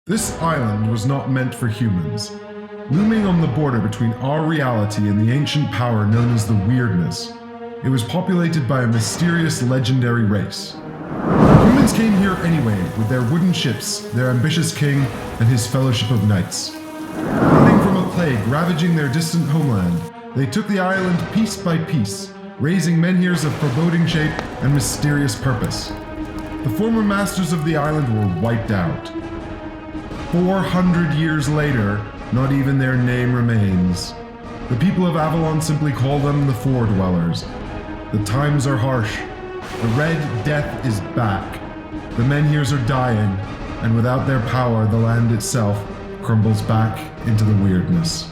This island was not meant for humans. Looming on the border between our reality and the ancient power known as the Weirdness, it was populated by a mysterious legendary race. Humans came here anyway, with their wooden ships, their ambitious king, and his fellowship of knights. Running from a plague ravaging their distant homeland, they took the island piece by piece, raising menhirs of foreboding shape and mysterious purpose. The former masters of the island were wiped out. 400 years later, not even their name remains. The people of Avalon simply call them the Four Dwellers. The times are harsh. The Red Death is back. The menhirs are dying, and without their power, the land itself crumbles back into the weirdness.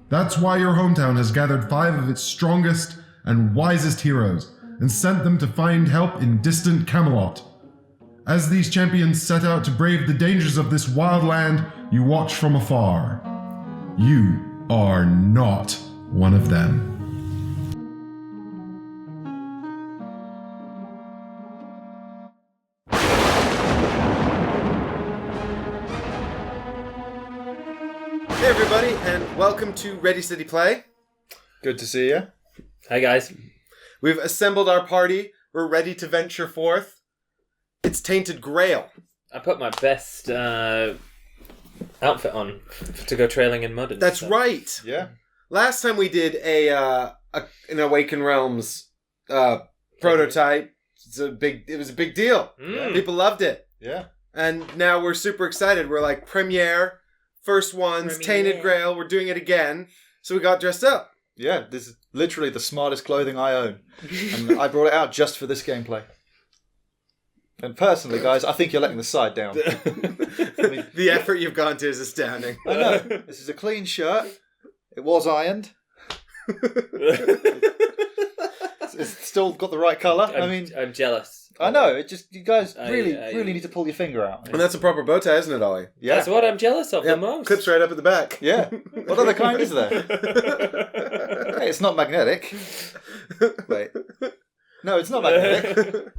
That's why your hometown has gathered 5 of its strongest and wisest heroes, and sent them to find help in distant Camelot. As these champions set out to brave the dangers of this wild land, you watch from afar. You are not one of them. Hey everybody, and welcome to Ready Steady Play. Good to see you. Hi guys. We've assembled our party. We're ready to venture forth. It's Tainted Grail. I put my best outfit on to go trailing in mud and That's stuff. right. Yeah. Last time we did an Awaken Realms prototype. It was a big deal. Mm. People loved it. Yeah. And now we're super excited. We're like, premiere, first ones, Tainted Grail, we're doing it again. So we got dressed up. Yeah, this is literally the smartest clothing I own. And I brought it out just for this gameplay. And personally, guys, I think you're letting the side down. The effort you've gone to is astounding. I know. This is a clean shirt. It was ironed. It's still got the right colour. I'm jealous. I know. It just you guys I really need to pull your finger out. And that's a proper bow tie, isn't it, Ollie? Yeah. That's what I'm jealous of the most. Clips right up at the back. Yeah. What other kind is there? Hey, it's not magnetic. Wait. No, it's not magnetic.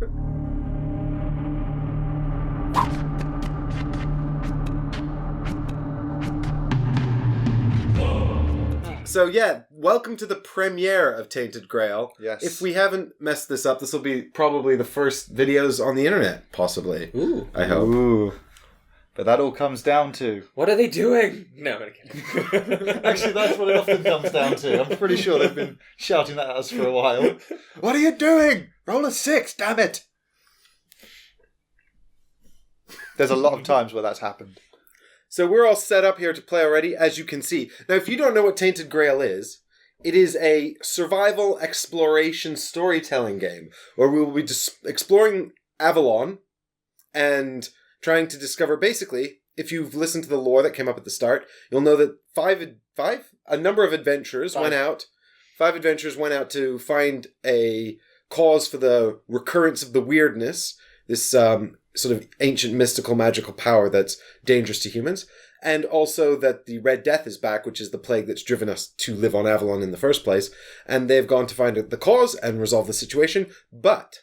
So yeah, welcome to the premiere of Tainted Grail. Yes. If we haven't messed this up, this will be probably the first videos on the internet, possibly. Ooh. I hope. Ooh. But that all comes down to... What are they doing? No, I'm kidding. Actually, that's what it often comes down to. I'm pretty sure they've been shouting that at us for a while. What are you doing? Roll a 6, damn it! There's a lot of times where that's happened. So we're all set up here to play already, as you can see. Now, if you don't know what Tainted Grail is, it is a survival exploration storytelling game where we will be exploring Avalon and trying to discover, basically, if you've listened to the lore that came up at the start, you'll know that a number of adventurers went out. 5 adventurers went out to find a cause for the recurrence of the weirdness, this sort of ancient mystical magical power that's dangerous to humans, and also that the Red Death is back, which is the plague that's driven us to live on Avalon in the first place, and they've gone to find the cause and resolve the situation, but...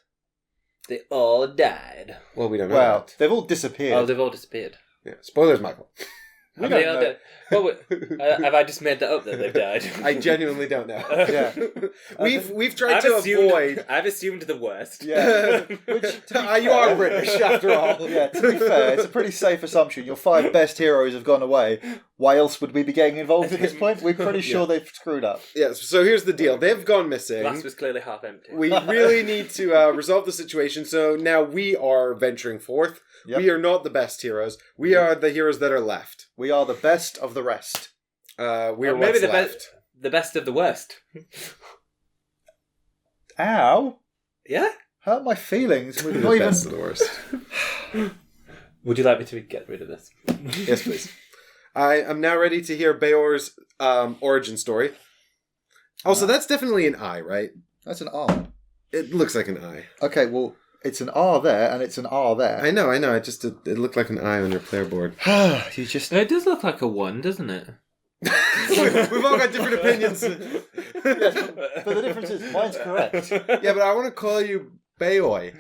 They all died. Well, we don't know Well, that. they've all disappeared. Oh, they've all disappeared. Yeah. Spoilers, Michael. We Have they don't all know. died? Well, wait, have I just made that up that they've died? I genuinely don't know. Yeah. We've tried to avoid... I've assumed the worst. Yeah. Which, You are British, after all. Yeah, to be fair, it's a pretty safe assumption. Your 5 best heroes have gone away. Why else would we be getting involved at this point? We're pretty sure they've screwed up. Yeah, so here's the deal. They've gone missing. Glass was clearly half empty. We really need to resolve the situation, so now we are venturing forth. Yep. We are not the best heroes. We are the heroes that are left. We are the best of the rest. We are Or maybe what's the left. the best of the worst. Ow. Yeah? Hurt my feelings. We're The not even... best of the worst. Would you like me to get rid of this? Yes, please. I am now ready to hear Beor's origin story. Also, that's definitely an eye, right? That's an R. It looks like an eye. Okay, well, it's an R there, and it's an R there. I know. It looked like an eye on your player board. You just... It does look like a 1, doesn't it? We've all got different opinions. Yes, but the difference is mine's correct. Yeah, but I want to call you Beoy.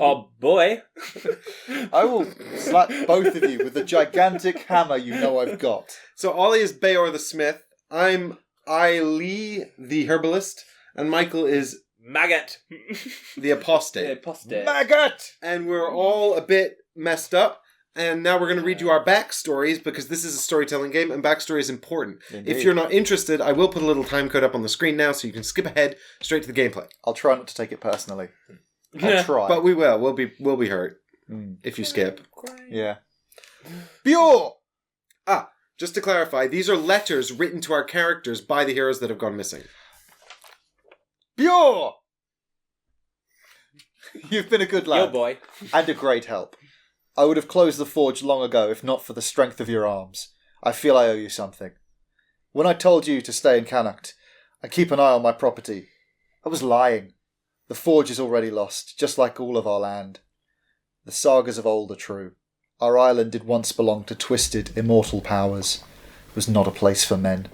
Oh boy. I will slap both of you with the gigantic hammer you know I've got. So Ollie is Beor the Smith. I'm Ailei the Herbalist. And Michael is Maggot. the Apostate. Apostate. Maggot! And we're all a bit messed up. And now we're going to read you our backstories because this is a storytelling game and backstory is important. Indeed. If you're not interested, I will put a little time code up on the screen now so you can skip ahead straight to the gameplay. I'll try not to take it personally. I'll try. But we will. We'll be hurt if you skip. Yeah. Beor! Just to clarify, these are letters written to our characters by the heroes that have gone missing. Beor! You've been a good lad. Yo boy. And a great help. I would have closed the forge long ago if not for the strength of your arms. I feel I owe you something. When I told you to stay in Connacht, I keep an eye on my property. I was lying. The forge is already lost, just like all of our land. The sagas of old are true. Our island did once belong to twisted, immortal powers. It was not a place for men.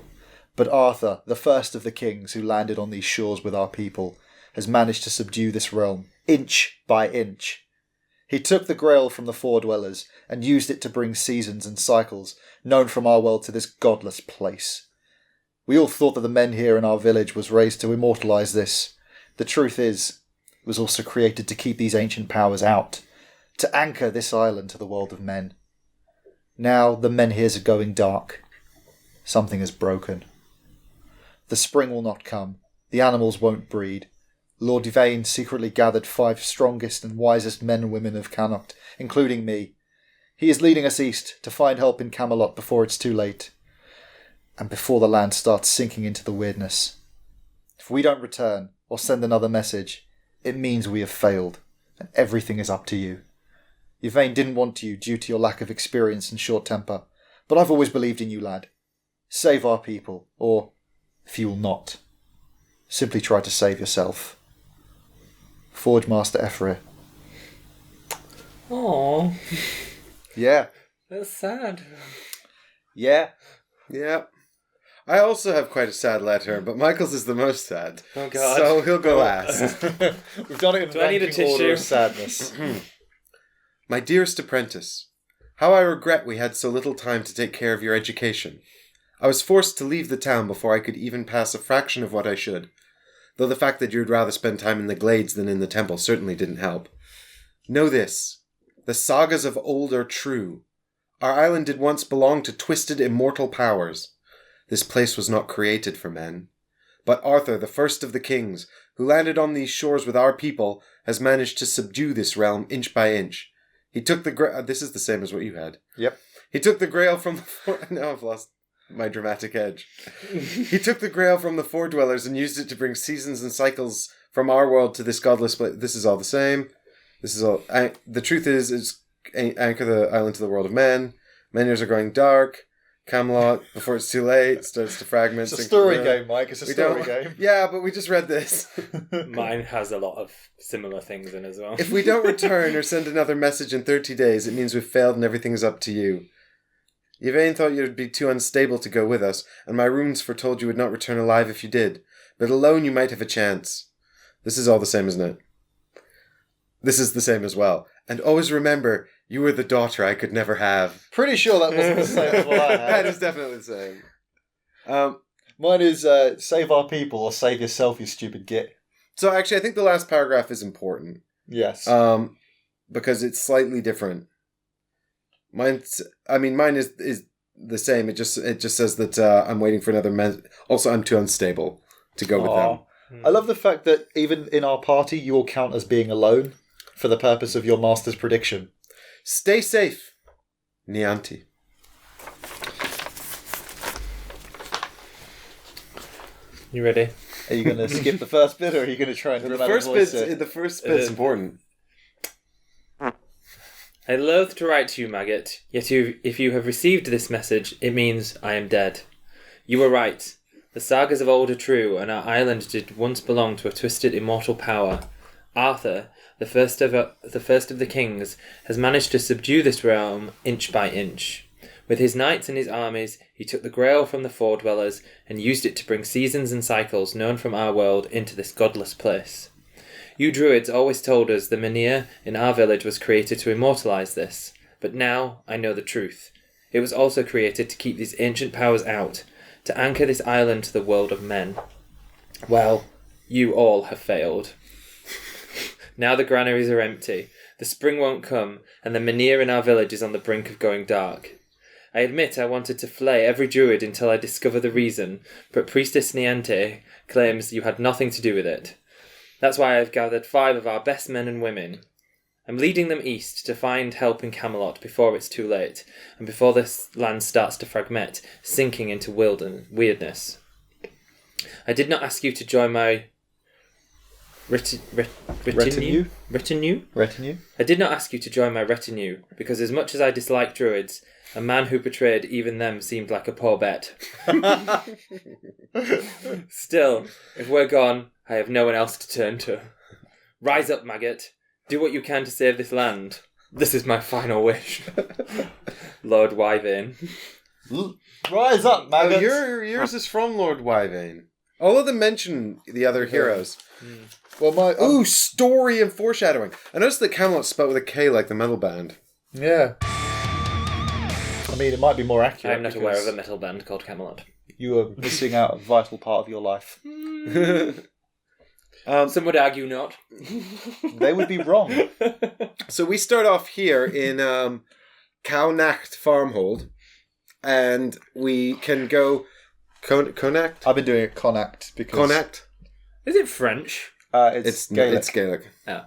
But Arthur, the first of the kings who landed on these shores with our people, has managed to subdue this realm, inch by inch. He took the Grail from the Four-Dwellers and used it to bring seasons and cycles known from our world to this godless place. We all thought that the men here in our village was raised to immortalise this. The truth is, it was also created to keep these ancient powers out, to anchor this island to the world of men. Now the men here are going dark. Something is broken. The spring will not come. The animals won't breed. Lord Yvain secretly gathered 5 strongest and wisest men and women of Connacht, including me. He is leading us east to find help in Camelot before it's too late, and before the land starts sinking into the weirdness. If we don't return or send another message, it means we have failed, and everything is up to you. Yvain didn't want you due to your lack of experience and short temper, but I've always believed in you, lad. Save our people, or, if you will not, simply try to save yourself. Forge Master Ephraim. Aww. Yeah. That's sad. Yeah. Yeah. I also have quite a sad letter, but Michael's is the most sad. Oh god. So he'll go last. We've done it in Do I need a ranking order tissue? of sadness. My dearest apprentice, how I regret we had so little time to take care of your education. I was forced to leave the town before I could even pass a fraction of what I should, though the fact that you'd rather spend time in the glades than in the temple certainly didn't help. Know this, the sagas of old are true. Our island did once belong to twisted immortal powers. This place was not created for men. But Arthur, the first of the kings, who landed on these shores with our people, has managed to subdue this realm inch by inch. He took the this is the same as what you had. Yep. He took the Grail from the... Now I've lost my dramatic edge. He took the Grail from the Four-Dwellers and used it to bring seasons and cycles from our world to this godless place. This is all the same. This is all... the truth is anchor the island to the world of men. Men years are going dark. Camelot, before it's too late, starts to fragment. It's a story game, Mike. It's a story game. Yeah, but we just read this. Mine has a lot of similar things in as well. If we don't return or send another message in 30 days, it means we've failed and everything's up to you. Yvain thought you'd be too unstable to go with us, and my runes foretold you would not return alive if you did. But alone you might have a chance. This is all the same, isn't it? This is the same as well. And always remember, you were the daughter I could never have. Pretty sure that wasn't the same as what I had. That is definitely the same. Mine is save our people or save yourself, you stupid git. So actually, I think the last paragraph is important. Yes. Because it's slightly different. Mine is the same. It just says that I'm waiting for another Also, I'm too unstable to go with them. I love the fact that even in our party, you all count as being alone for the purpose of your master's prediction. Stay safe, Nianti. You ready? Are you going to skip the first bit, or are you going to try and The first bit's important. I loathe to write to you, Maggot, yet if you have received this message, it means I am dead. You were right. The sagas of old are true, and our island did once belong to a twisted immortal power. Arthur, the first of the kings, has managed to subdue this realm inch by inch. With his knights and his armies, he took the Grail from the Four-Dwellers and used it to bring seasons and cycles known from our world into this godless place. You druids always told us the Menhir in our village was created to immortalise this, but now I know the truth. It was also created to keep these ancient powers out, to anchor this island to the world of men. Well, you all have failed. Now the granaries are empty, the spring won't come, and the Menhir in our village is on the brink of going dark. I admit I wanted to flay every druid until I discover the reason, but Priestess Niente claims you had nothing to do with it. That's why I've gathered 5 of our best men and women. I'm leading them east to find help in Camelot before it's too late, and before this land starts to fragment, sinking into weirdness. I did not ask you to join my retinue? Retinue? I did not ask you to join my retinue, because as much as I dislike druids, a man who betrayed even them seemed like a poor bet. Still, if we're gone, I have no one else to turn to. Rise up, Maggot. Do what you can to save this land. This is my final wish. Lord Wyvern. Rise up, Maggot! Yours is from Lord Wyvern. All of them mention the other heroes. Well, Ooh, story and foreshadowing. I noticed that Camelot's spelled with a K like the metal band. Yeah. I mean, it might be more accurate. I'm not aware of a metal band called Camelot. You are missing out a vital part of your life. Some would argue not. They would be wrong. So we start off here in Kaunacht Farmhold, and we can go Connacht. I've been doing it Connacht because Connacht. Is it French? It's Gaelic. It's Gaelic. Oh.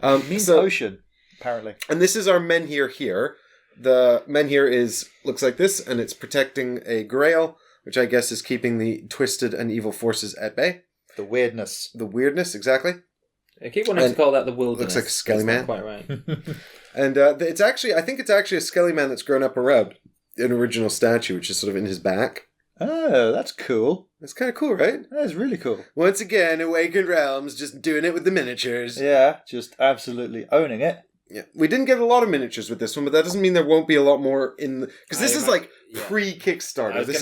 It means ocean, apparently. And this is our Menhir here. The Menhir looks like this, and it's protecting a grail, which I guess is keeping the twisted and evil forces at bay. The weirdness. The weirdness, exactly. I keep wanting to call that the wilderness. Looks like a skelly man. Quite right. And I think it's actually a skelly man that's grown up around an original statue, which is sort of in his back. Oh, that's cool. That's kind of cool, right? That is really cool. Once again, Awakened Realms, just doing it with the miniatures. Yeah, just absolutely owning it. Yeah, we didn't get a lot of miniatures with this one, but that doesn't mean there won't be a lot more in because this is like pre-Kickstarter. This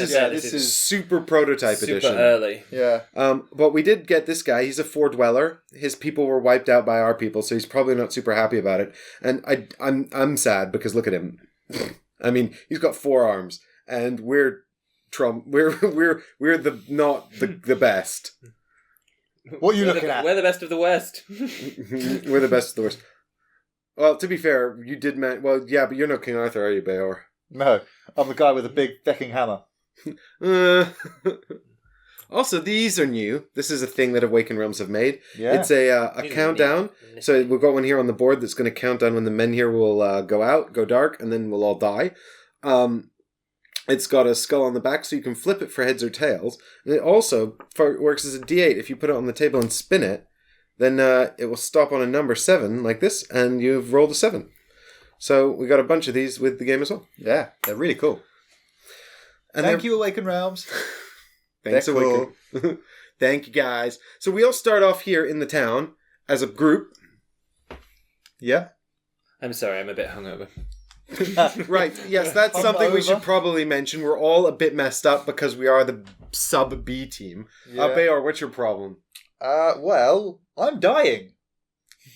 is super prototype edition. Super early. Yeah. But we did get this guy. He's a four dweller. His people were wiped out by our people, so he's probably not super happy about it. And I'm sad because look at him. I mean, he's got 4 arms, and we're the not the best. What are you looking at? We're the best of the West. We're the best of the worst. Well, to be fair, you did well, yeah, but you're not King Arthur, are you, Beor? No, I'm the guy with the big decking hammer. Also, these are new. This is a thing that Awakened Realms have made. Yeah. It's a countdown. So we've got one here on the board that's going to count down when the Menhir will go dark, and then we'll all die. It's got a skull on the back, so you can flip it for heads or tails. And it also works as a D8. If you put it on the table and spin it, then it will stop on a number 7, like this, and you've rolled a 7. So we got a bunch of these with the game as well. Yeah, they're really cool. And Thank you, Awakened Realms. Thanks, Cool. Awakened. Thank you, guys. So we all start off here in the town as a group. Yeah. I'm sorry, I'm a bit hungover. Right, yes, that's something we should probably mention. We're all a bit messed up because we are the sub-B team. Yeah. Beor, what's your problem? Well, I'm dying.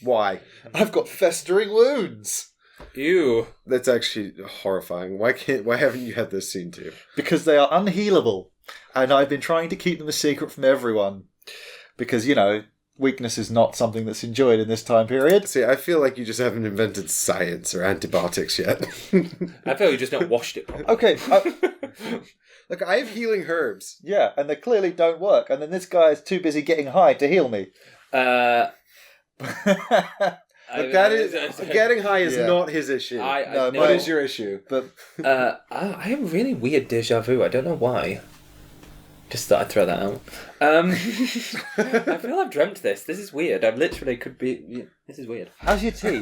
Why? I've got festering wounds. Ew. That's actually horrifying. Why haven't you had this scene too? Because they are unhealable. And I've been trying to keep them a secret from everyone. Because, weakness is not something that's enjoyed in this time period. See, I feel like you just haven't invented science or antibiotics yet. I feel you just not washed it properly. Okay. Look, I have healing herbs. Yeah, and they clearly don't work. And then this guy is too busy getting high to heal me. Look, getting high is not his issue. What is your issue? But I have really weird deja vu. I don't know why. Just thought I'd throw that out. I feel I've dreamt this. This is weird. I literally could be... This is weird. How's your tea?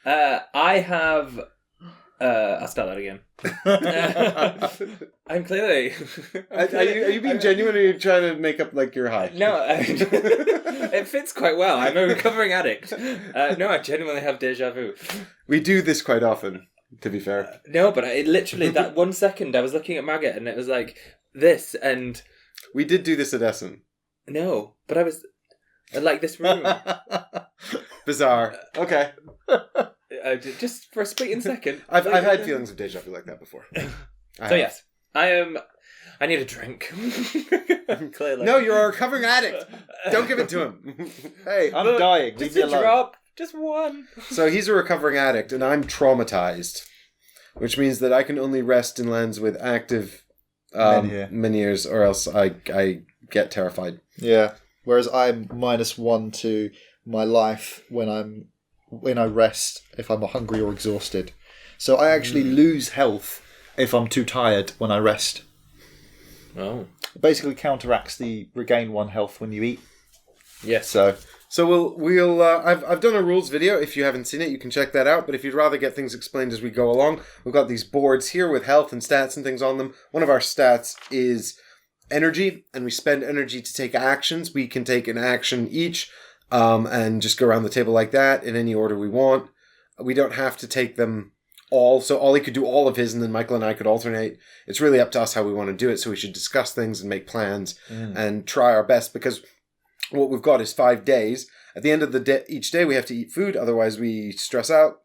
I have... I'll start that again. I'm clearly... Are you being genuine, or are you trying to make up like you're high? No, it fits quite well. I'm a recovering addict. No, I genuinely have deja vu. We do this quite often, to be fair. No, but it literally, that 1 second, I was looking at Maggot and it was like this, and... We did do this at Essen. No, but I was... Like this room. Bizarre. Okay. Just for a split second. I've had feelings of deja vu like that before. So yes, I need a drink. Clearly. No, you're a recovering addict. Don't give it to him. Hey, I'm dying. Leave Just me a alone. drop. Just one. So he's a recovering addict, and I'm traumatized, which means that I can only rest in lands with active menhirs, or else I get terrified. Yeah. Whereas I'm -1 to my life when I rest if I'm hungry or exhausted. So I actually lose health if I'm too tired when I rest. Oh. It basically counteracts the regain 1 health when you eat. Yes. So we'll I've done a rules video. If you haven't seen it, you can check that out. But if you'd rather get things explained as we go along, we've got these boards here with health and stats and things on them. One of our stats is energy, and we spend energy to take actions. We can take an action each, and just go around the table like that in any order we want. We don't have to take them all. So Ollie could do all of his, and then Michael and I could alternate. It's really up to us how we want to do it. So we should discuss things and make plans and try our best, because what we've got is 5 days. At the end of each day, we have to eat food. Otherwise, we stress out.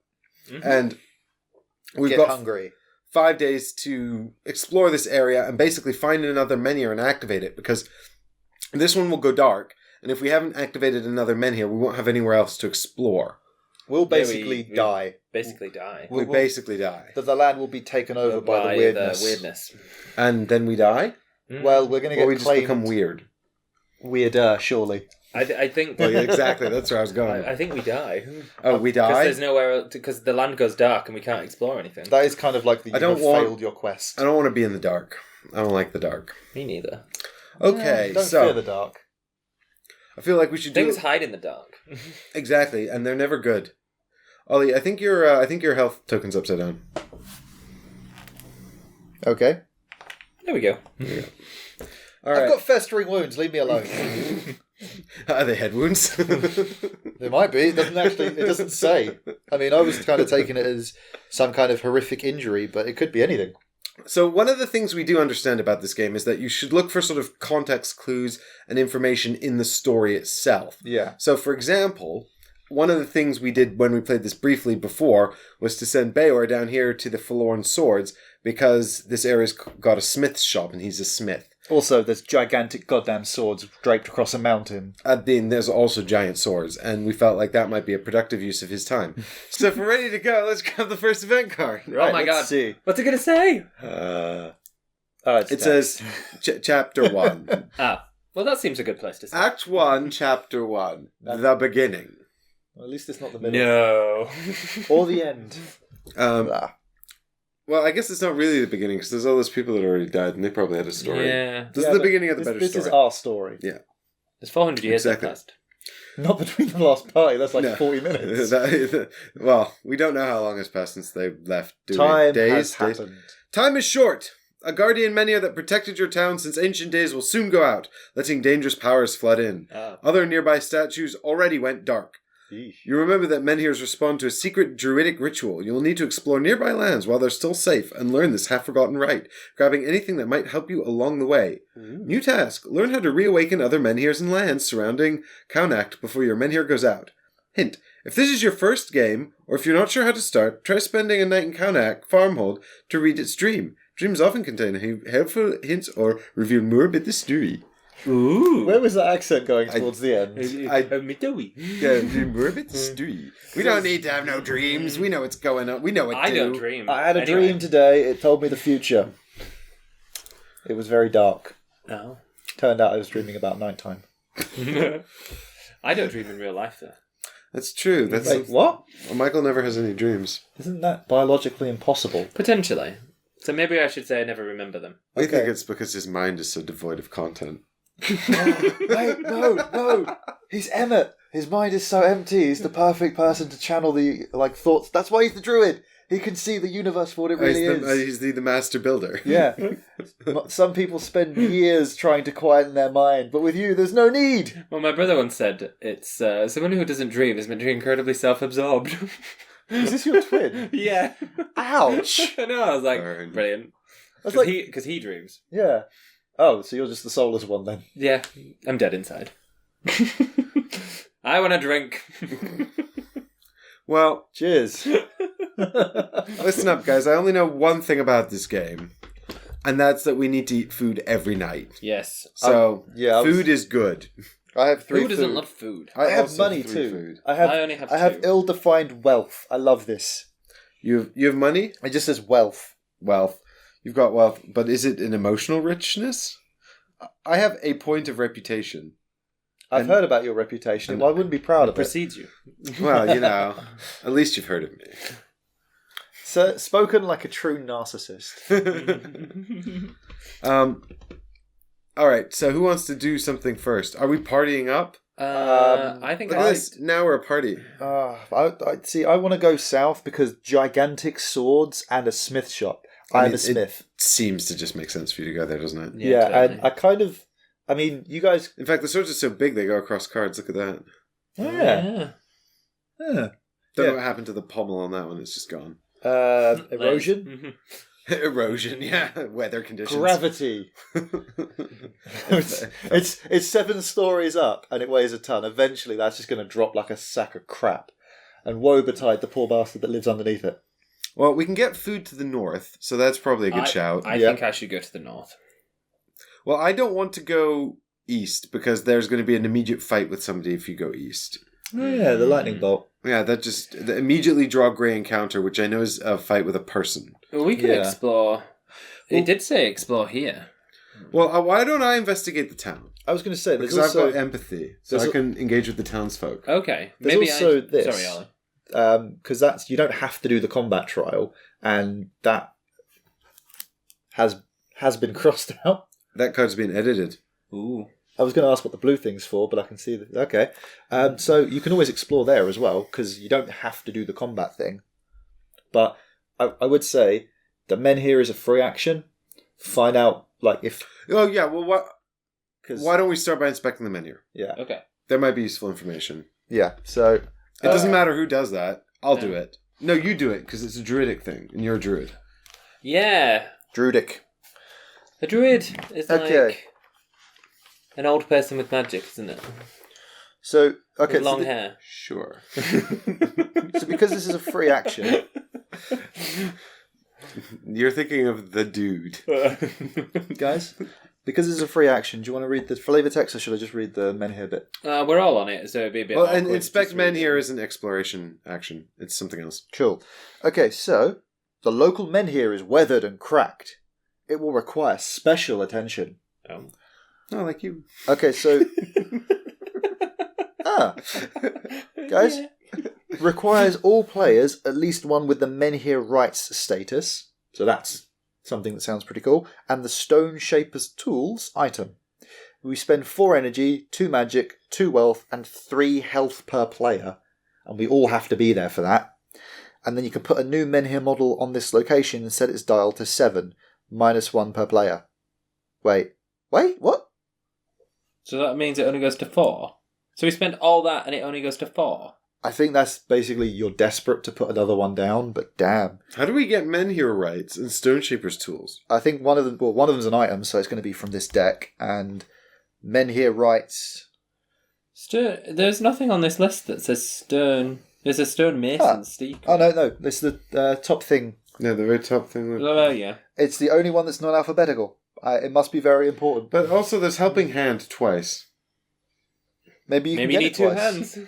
Mm-hmm. And we've got hungry. 5 days to explore this area and basically find another menhir and activate it, because this one will go dark. And if we haven't activated another menhir, we won't have anywhere else to explore. We'll basically die. Basically die. We basically die. The land will be taken over by the weirdness. And then we die? Well, we're going to get we just become weird. Weirder, surely. I think... Well, exactly, that's where I was going. I think we die. Oh, we die? Because there's nowhere... Because the land goes dark and we can't explore anything. That is kind of like failed your quest. I don't want to be in the dark. I don't like the dark. Me neither. Okay, don't fear the dark. I feel like we should Things hide in the dark. Exactly, and they're never good. Ollie, I think your health token's upside down. Okay. There we go. All right. I've got festering wounds. Leave me alone. Are they head wounds? They might be. It doesn't say. I mean, I was kind of taking it as some kind of horrific injury, but it could be anything. So one of the things we do understand about this game is that you should look for sort of context clues and information in the story itself. Yeah. So, for example, one of the things we did when we played this briefly before was to send Beor down here to the Forlorn Swords, because this area's got a smith's shop and he's a smith. Also, there's gigantic goddamn swords draped across a mountain. Then there's also giant swords, and we felt like that might be a productive use of his time. So if we're ready to go, let's grab the first event card. Right, oh my god. See. What's it going to say? It says Chapter 1. Well, that seems a good place to start. Act 1, Chapter 1. The beginning. Well, at least it's not the middle. No. Or the end. Well, I guess it's not really the beginning, because there's all those people that already died, and they probably had a story. Yeah. This is the beginning of the better story. This is our story. Yeah. There's 400 years Exactly. that passed. Not between the last party. That's like No. 40 minutes. Well, we don't know how long has passed since they left. Time Days? has happened. Time is short. A guardian menhir that protected your town since ancient days will soon go out, letting dangerous powers flood in. Other nearby statues already went dark. Yeesh. You remember that menhirs respond to a secret druidic ritual. You will need to explore nearby lands while they're still safe and learn this half-forgotten rite, grabbing anything that might help you along the way. New task: learn how to reawaken other menhirs and lands surrounding Kaunak before your menhir goes out. Hint: if this is your first game, or if you're not sure how to start, try spending a night in Kaunak Farmhold to read its dream. Dreams often contain helpful hints or reveal more about the story. Ooh. Where was that accent going towards the end? Yeah, more about the story. We don't need to have no dreams. We know what's going on. We know what to do. I don't dream. I had a dream today. It told me the future. It was very dark. No. Turned out I was dreaming about nighttime. I don't dream in real life, though. That's true. Wait, what? Michael never has any dreams. Isn't that biologically impossible? Potentially. So maybe I should say I never remember them. I think it's because his mind is so devoid of content. Wait, no. He's Emmett. His mind is so empty. He's the perfect person to channel the thoughts. That's why he's the druid. He can see the universe for what it really is. He's the master builder. Yeah. Some people spend years trying to quieten their mind, but with you, there's no need. Well, my brother once said, it's someone who doesn't dream is meant to be incredibly self-absorbed. Is this your twin? Yeah. Ouch. I know, I was like, Burn. brilliant. That's like, Because he dreams. yeah. Oh, so you're just the soulless one then? Yeah, I'm dead inside. I want a drink. Well, Cheers. listen up, guys. I only know one thing about this game, and that's that we need to eat food every night. Yes. So, yeah, food is good. I have 3 Who doesn't love food? I have also money 3 too. food. I only have I have 2. ill-defined wealth. I love this. You have money? It just says wealth. Wealth. You've got wealth, but is it an emotional richness? I have a point of reputation. I've heard about your reputation. I wouldn't be proud of it. Precedes you. Well, at least you've heard of me. So, spoken like a true narcissist. All right, so who wants to do something first? Are we partying up? I think Look at this. Now we're a party. I want to go south because gigantic swords and a smith shop. I'm a smith. It seems to just make sense for you to go there, doesn't it? Yeah, totally. and you guys... In fact, the swords are so big they go across cards. Look at that. Yeah. Don't know what happened to the pommel on that one. It's just gone. Erosion? Erosion, yeah. Weather conditions. Gravity. it's 7 stories up and it weighs a ton. Eventually that's just going to drop like a sack of crap. And woe betide the poor bastard that lives underneath it. Well, we can get food to the north, so that's probably a good shout. I think I should go to the north. Well, I don't want to go east because there's going to be an immediate fight with somebody if you go east. Oh, yeah, the lightning bolt. Yeah, the immediately draw grey encounter, which I know is a fight with a person. Well, we could explore. It did say explore here. Well, why don't I investigate the town? I was going to say, because I've got empathy, so I can engage with the townsfolk. Okay, there's maybe also this. Sorry, Ollie. Because you don't have to do the combat trial, and that has been crossed out. That card's been edited. Ooh. I was going to ask what the blue thing's for, but I can see that. Okay. So you can always explore there as well, because you don't have to do the combat thing. But I would say the men here is a free action. Find out, if... Oh, yeah, well, why don't we start by inspecting the menu? Yeah. Okay. There might be useful information. Yeah, so... It doesn't matter who does that. I'll do it. No, you do it, because it's a druidic thing, and you're a druid. Yeah. Druidic. A druid is like an old person with magic, isn't it? So, okay. With long hair. Sure. So because this is a free action... You're thinking of the dude. Guys, because this is a free action, do you want to read the flavor text or should I just read the menhir bit? We're all on it, so it'd be a bit Well, awkward and to inspect just men read here it. isn't exploration action. It's something else. Cool. Okay, so the local menhir is weathered and cracked. It will require special attention. Oh. Oh, like you. Okay, so... Guys, requires all players at least one with the menhir rights status. So that's something that sounds pretty cool. And the Stone Shaper's Tools item. We spend 4 energy, 2 magic, 2 wealth, and 3 health per player. And we all have to be there for that. And then you can put a new menhir model on this location and set its dial to 7, -1 per player. Wait, what? So that means it only goes to 4. So we spend all that and it only goes to 4. I think that's basically you're desperate to put another one down, but damn. How do we get men here rights and Stone Shaper's tools? I think one of them's an item, so it's going to be from this deck, and menhir rights. There's nothing on this list that says stone. There's a stone mason steeple. Oh, no, it's the top thing. No, the very top thing. Oh, yeah. It's the only one that's not alphabetical. It must be very important. But also there's helping hand twice. Maybe you Maybe can you get need 2 it hands.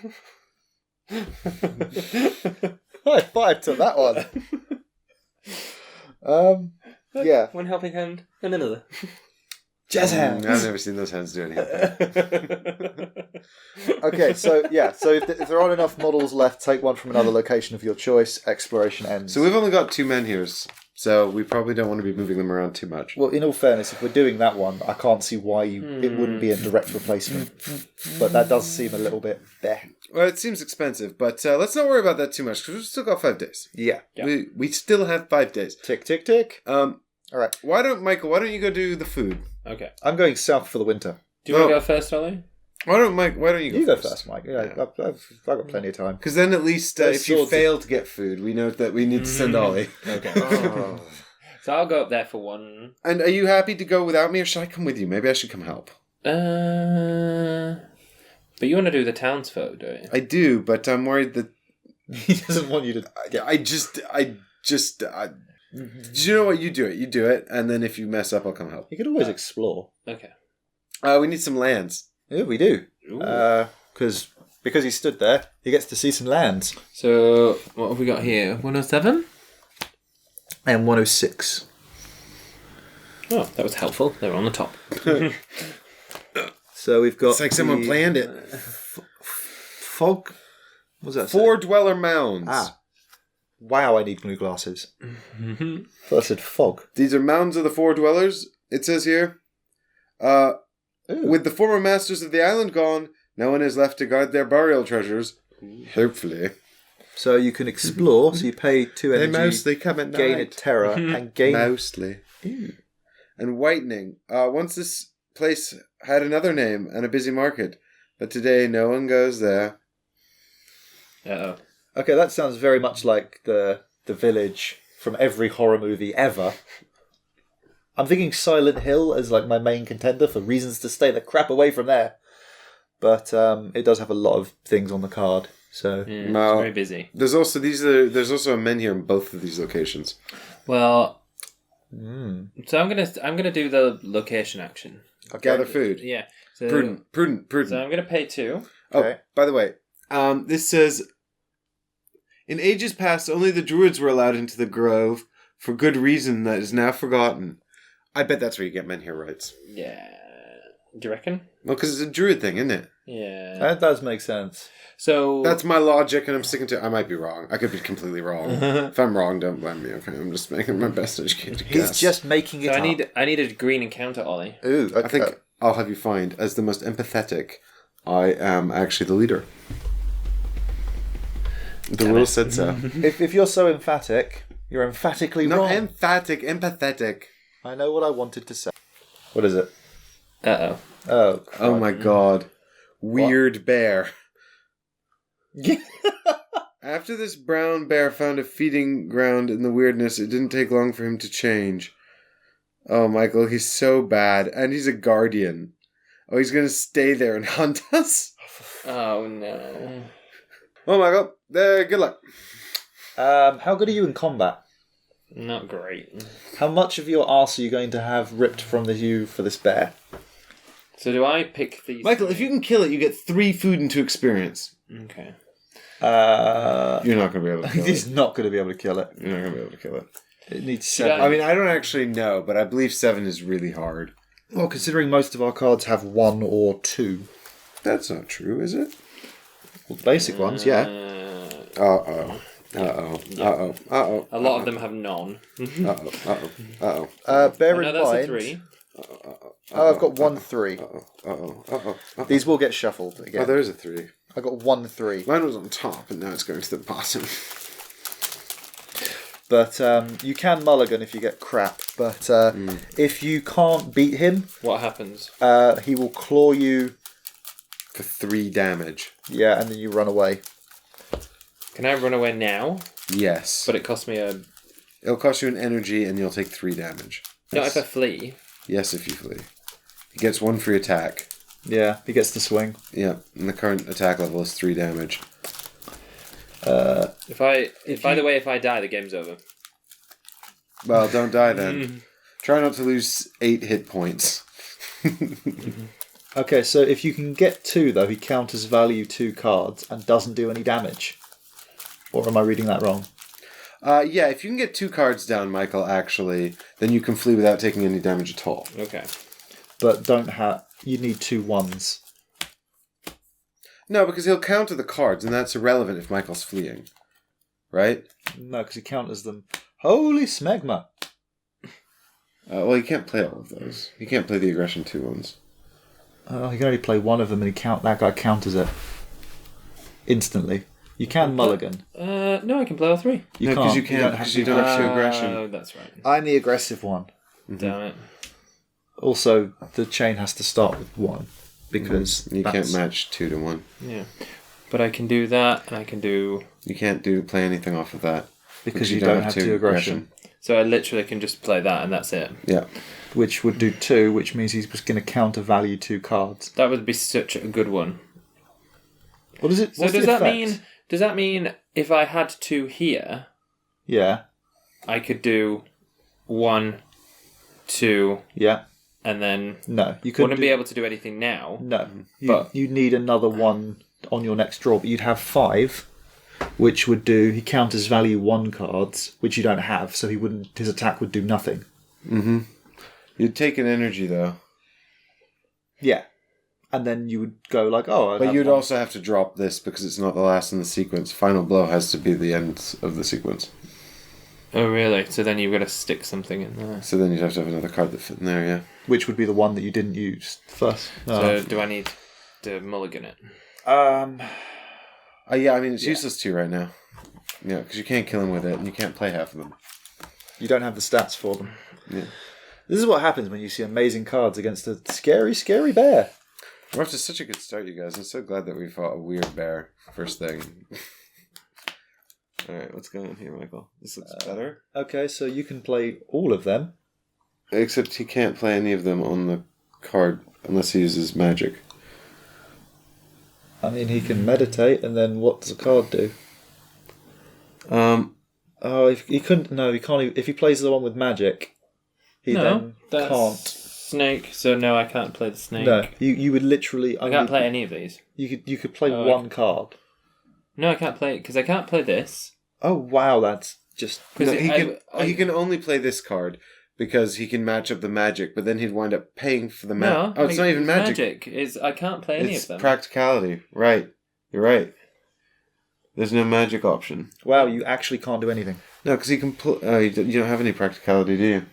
High five to that one. Yeah. One helping hand and another. Jazz hands. I've never seen those hands do anything. Okay, so if there aren't enough models left, take one from another location of your choice. Exploration ends. So we've only got 2 men here, so we probably don't want to be moving them around too much. Well, in all fairness, if we're doing that one, I can't see why it wouldn't be a direct replacement. But that does seem a little bit bleh. Well, it seems expensive, but let's not worry about that too much because we've still got 5 days. Yeah. We still have 5 days. Tick, tick, tick. All right. Michael, why don't you go do the food? Okay. I'm going south for the winter. Do you want to go first, Ollie? Why don't you go You first? go first, Mike. Yeah, I've got plenty of time. Because then at least if you fail to get food, we know that we need to send Ollie. Okay. So I'll go up there for one. And are you happy to go without me, or should I come with you? Maybe I should come help. But you want to do the townsfolk, don't you? I do, but I'm worried that He doesn't want you to. do you know what? You do it, and then if you mess up, I'll come help. You could always explore. Okay. We need some lands. Yeah, we do. Ooh. Because he stood there, he gets to see some lands. So, what have we got here? 107? And 106. Oh, that was helpful. They were on the top. So we've got. It's like someone planned it. Fog. What was that? Four dweller mounds. Ah. Wow, I need new glasses. I thought I said fog. These are mounds of the four dwellers, it says here. With the former masters of the island gone, no one is left to guard their burial treasures. Hopefully. So you can explore, so you pay 2 energy, They mostly come at gain a night. terror, and gain... Mostly. Ooh. And whitening. Once this place had another name and a busy market, but today no one goes there. Uh-oh. Okay, that sounds very much like the village from every horror movie ever. I'm thinking Silent Hill as like my main contender for reasons to stay the crap away from there. But it does have a lot of things on the card, so Yeah, No. it's very busy. There's also there's also a men here in both of these locations. Well, so I'm gonna do the location action. Gather food. Yeah. So, Prudent. So I'm gonna pay 2. Okay. Oh, by the way, this says, in ages past, only the druids were allowed into the grove for good reason that is now forgotten. I bet that's where you get men here rights. Yeah. Do you reckon? Well, because it's a druid thing, isn't it? Yeah. That does make sense. So That's my logic, and I'm sticking to it. I might be wrong. I could be completely wrong. If I'm wrong, don't blame me, okay? I'm just making my best educated guess. He's just making it So up. I need a green encounter, Ollie. Ooh, okay. I think I'll have you find, as the most empathetic, I am actually the leader. The rule said so. If you're so emphatic, you're emphatically Not wrong. emphatic, empathetic. I know what I wanted to say. What is it? Uh-oh. Oh, Oh my god. Weird bear. After this brown bear found a feeding ground in the weirdness, it didn't take long for him to change. Oh, Michael, he's so bad. And he's a guardian. Oh, he's going to stay there and hunt us? Oh no. Oh, Michael. Good luck. How good are you in combat? Not great. How much of your arse are you going to have ripped from you for this bear? So do I pick these? Michael, if you can kill it, you get 3 food and 2 experience. Okay. You're not going to be able to kill He's it. not going to be able to kill it. You're not going to be able to kill it. It needs Should 7. I mean, I don't actually know, but I believe 7 is really hard. Well, considering most of our cards have 1 or 2. That's not true, is it? Well, the basic ones, yeah. Uh-oh. Uh-oh. Uh-oh. Uh-oh. A lot of them have none. Uh-oh. Uh-oh. Uh-oh. Bear No, in that's a mind... 3. Oh, I've got 1 3. Uh-oh. These will get shuffled again. Oh, there's a 3. I got 1 3. Mine was on top, and now it's going to the bottom. But you can mulligan if you get crap. But if you can't beat him, What happens? he will claw you. For 3 damage. Yeah, and then you run away. Can I run away now? Yes. But it costs me a... It'll cost you an energy, and you'll take 3 damage. Not if I flee. Yes, if you flee. He gets 1 free attack. Yeah, he gets to swing. Yeah, and the current attack level is 3 damage. If I die, the game's over. Well, don't die then. Try not to lose 8 hit points. Okay, so if you can get 2, though, he counters value 2 cards and doesn't do any damage. Or am I reading that wrong? Yeah, if you can get 2 cards down, Michael, actually, then you can flee without taking any damage at all. Okay. But don't have... You need 2 1s. No, because he'll counter the cards, and that's irrelevant if Michael's fleeing. Right? No, because he counters them. Holy smegma! Well, he can't play all of those. He can't play the aggression 2 ones. He can only play one of them and that guy counters it. Instantly. You can mulligan. No, I can play all 3. You No, 'cause can't. you can't, don't 'cause to you don't have aggression. to aggression. Oh, that's right. I'm the aggressive one. Damn it. Also, the chain has to start with 1. Because You that's- can't match 2 to 1. Yeah. But I can do that, and I can do... You can't play anything off of that. Because you don't have 2 aggression. So I literally can just play that, and that's it. Yeah. Which would do 2, which means he's just going to counter value 2 cards. That would be such a good one. What is it? So What's does the that effect? mean if I had 2 here, Yeah. I could do 1, 2, Yeah. and then No, you couldn't wouldn't be able to do anything now. No, But- you'd need another one on your next draw, but you'd have 5, which would do. He counters value 1 cards, which you don't have, so he wouldn't. His attack would do nothing. Mm-hmm. You'd take an energy though, Yeah, and then you would go like, oh, but you'd also have to drop this because it's not the last in the sequence. Final blow has to be the end of the sequence. Oh, really? So then you've got to stick something in there. So then you'd have to have another card that fit in there. Yeah. which would be the one that you didn't use first. So do I need to mulligan it? Yeah. I mean, it's useless to you right now. Yeah, because you can't kill him with it, and you can't play half of them. You don't have the stats for them. Yeah. This is what happens when you see amazing cards against a scary, scary bear. We're off to such a good start, you guys. I'm so glad that we fought a weird bear first thing. Alright, what's going on here, Michael? This looks better. Okay, so you can play all of them. Except he can't play any of them on the card unless he uses magic. I mean, he can meditate, and then what does a card do? Oh, if he couldn't. No, he can't. If he plays the one with magic, he then that's can't. Snake. So no, I can't play the snake. No, you would literally. I can't play any of these. You could play Oh, one card. No, I can't play it because I can't play this. Oh wow, that's just. No, he can only play this card because he can match up the magic, but then he'd wind up paying for the magic. No, It's not even magic. I can't play any It's of them. practicality. Right. You're right. There's no magic option. Wow, you actually can't do anything. No, because he can you don't have any practicality, do you?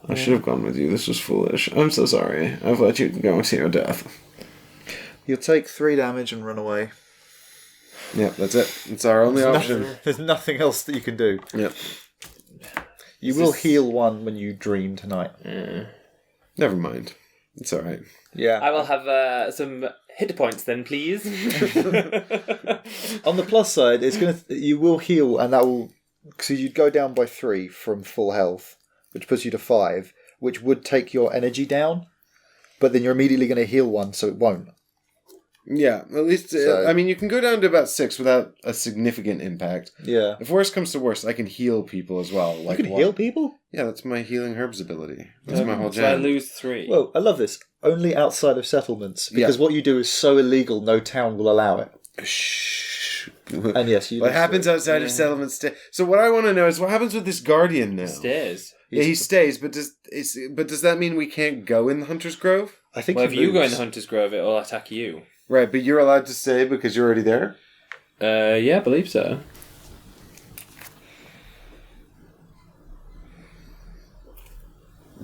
I should have gone with you. This was foolish. I'm so sorry. I've let you go to your death. You'll take 3 damage and run away. Yeah, that's it. It's our only option. There's nothing else that you can do. Yep. You will heal 1 when you dream tonight. Never mind. It's all right. Yeah. I will have some hit points then, please. On the plus side, you will heal, and that will. So you'd go down by 3 from full health, which puts you to 5, which would take your energy down. But then you're immediately going to heal 1, so it won't. Yeah, at least, So- I mean, you can go down to about 6 without a significant impact. Yeah. If worst comes to worst, I can heal people as well. You can heal people? Yeah, that's my healing herbs ability. That's my whole So I jam. lose 3. Well, I love this. Only outside of settlements, because what you do is so illegal, no town will allow it. Shh. And yes, you. What lose happens three. outside of settlements? So what I want to know is what happens with this guardian now? Stairs. Yeah, he stays, but does that mean we can't go in the Hunter's Grove? I think. Well, he if you go in moves. the Hunter's Grove, it will attack you. Right, but you're allowed to stay because you're already there? Yeah, I believe so.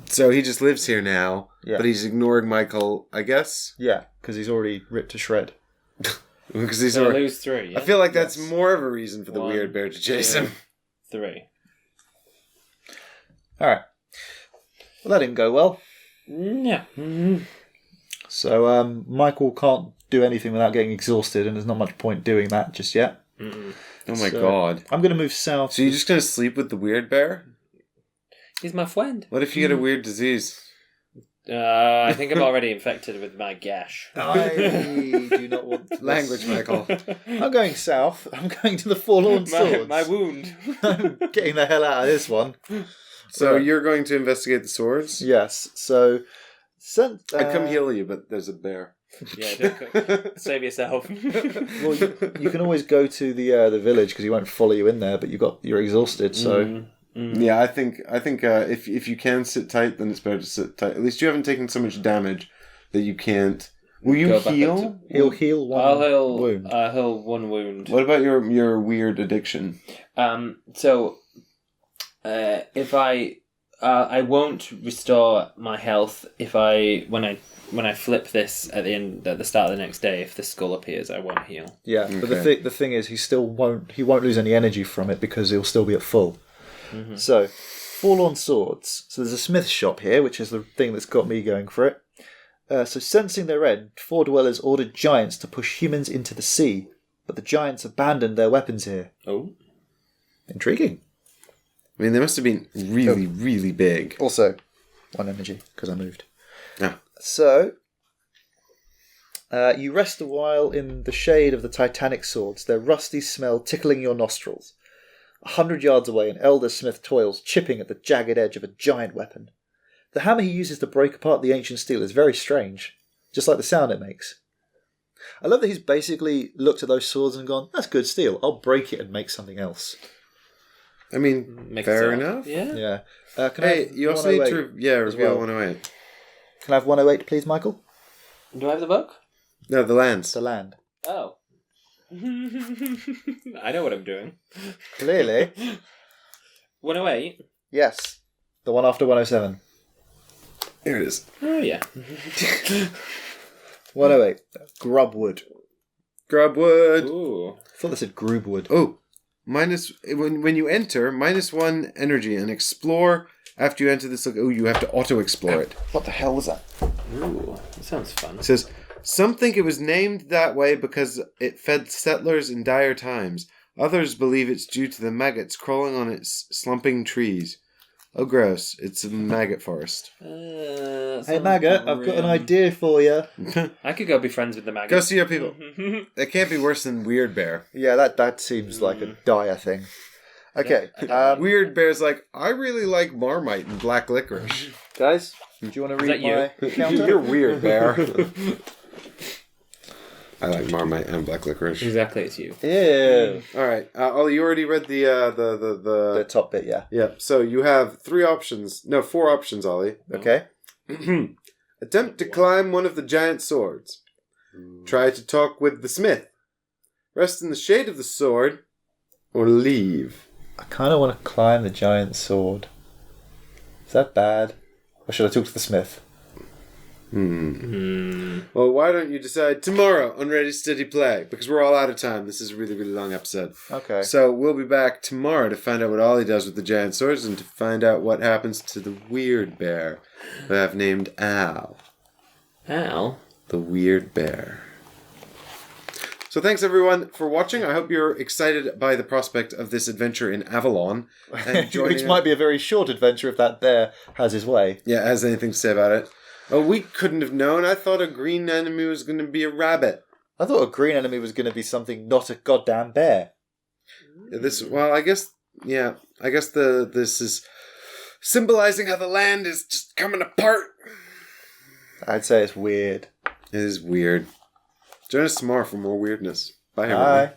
So he just lives here now, Yeah. but he's ignoring Michael, I guess? Yeah, because he's already ripped to shred. Because he's So I already... lose 3. Yeah? I feel like that's more of a reason for the 1, weird bear to chase 2, him. 3. All right. Well, that didn't go well. Yeah. So Michael can't do anything without getting exhausted, and there's not much point doing that just yet. Oh my So- god. I'm going to move south. So you're just going to sleep with the weird bear? He's my friend. What if you get a weird disease? I think I'm already infected with my gash. I do not want this. Language, Michael. I'm going south. I'm going to the Forlorn Swords. my wound. I'm getting the hell out of this one. So you're going to investigate the swords? Yes. So, I come heal you, but there's a bear. Yeah, save yourself. Well, you can always go to the village because he won't follow you in there. But you're exhausted, so Yeah, I think if you can sit tight, then it's better to sit tight. At least you haven't taken so much damage that you can't. Will you Go back heal? up to- he'll heal one I'll heal. wound. I'll heal 1 wound. What about your weird addiction? So, if I won't restore my health when I flip this at the start of the next day. If the skull appears, I won't heal. Yeah, but Okay. the thing is, he won't lose any energy from it because he'll still be at full. Mm-hmm. So, Forlorn Swords. So there's a smith's shop here, which is the thing that's got me going for it. So sensing their end, 4 dwellers ordered giants to push humans into the sea, but the giants abandoned their weapons here. Oh, Intriguing. I mean, they must have been really, really big. Also, 1 energy because I moved. Yeah. So, You rest a while in the shade of the titanic swords, their rusty smell tickling your nostrils. 100 yards away, an elder smith toils, chipping at the jagged edge of a giant weapon. The hammer he uses to break apart the ancient steel is very strange, just like the sound it makes. I love that he's basically looked at those swords and gone, that's good steel, I'll break it and make something else. I mean, Makes fair sense. enough. Yeah. Yeah. Can I Hey, have you also need 108 to as reveal well? 108. Can I have 108, please, Michael? Do I have the book? No, the lands. The land. Oh. I know what I'm doing. Clearly. 108? Yes. The one after 107. Here it is. Oh, yeah. 108. Grubwood. Grubwood. Ooh. I thought they said Grubwood. Oh, when you enter, -1 energy and explore after you enter this. Oh, you have to auto explore it. What the hell was that? Ooh. That sounds fun. It says some think it was named that way because it fed settlers in dire times. Others believe it's due to the maggots crawling on its slumping trees. Oh, gross! It's a maggot forest. Hey, Maggot, I've got an idea for you. I could go be friends with the maggot. Go see your people. It can't be worse than Weird Bear. Yeah, that seems like a dire thing. Okay, Weird Bear's like, I really like Marmite and black licorice. guys, do you want to read that my counter? You're Weird Bear. I like Marmite and black licorice. Exactly, it's you. Yeah. All right, Ollie, you already read The top bit, yeah. Yeah. So you have 4 options, Ollie. Okay. Attempt to climb one of the giant swords. Try to talk with the smith. Rest in the shade of the sword, or leave. I kind of want to climb the giant sword. Is that bad? Or should I talk to the smith? Well, why don't you decide tomorrow on Ready Steady Play? Because we're all out of time. This is a really, really long episode. Okay. So we'll be back tomorrow to find out what Ollie does with the giant swords and to find out what happens to the weird bear that I've named Al. Al? The weird bear. So thanks everyone for watching. I hope you're excited by the prospect of this adventure in Avalon. And Which might be a very short adventure if that bear has his way. Yeah, has anything to say about it? Oh, we couldn't have known. I thought a green enemy was going to be a rabbit. I thought a green enemy was going to be something not a goddamn bear. I guess this is symbolizing how the land is just coming apart. I'd say it's weird. It is weird. Join us tomorrow for more weirdness. Bye, everyone. Bye.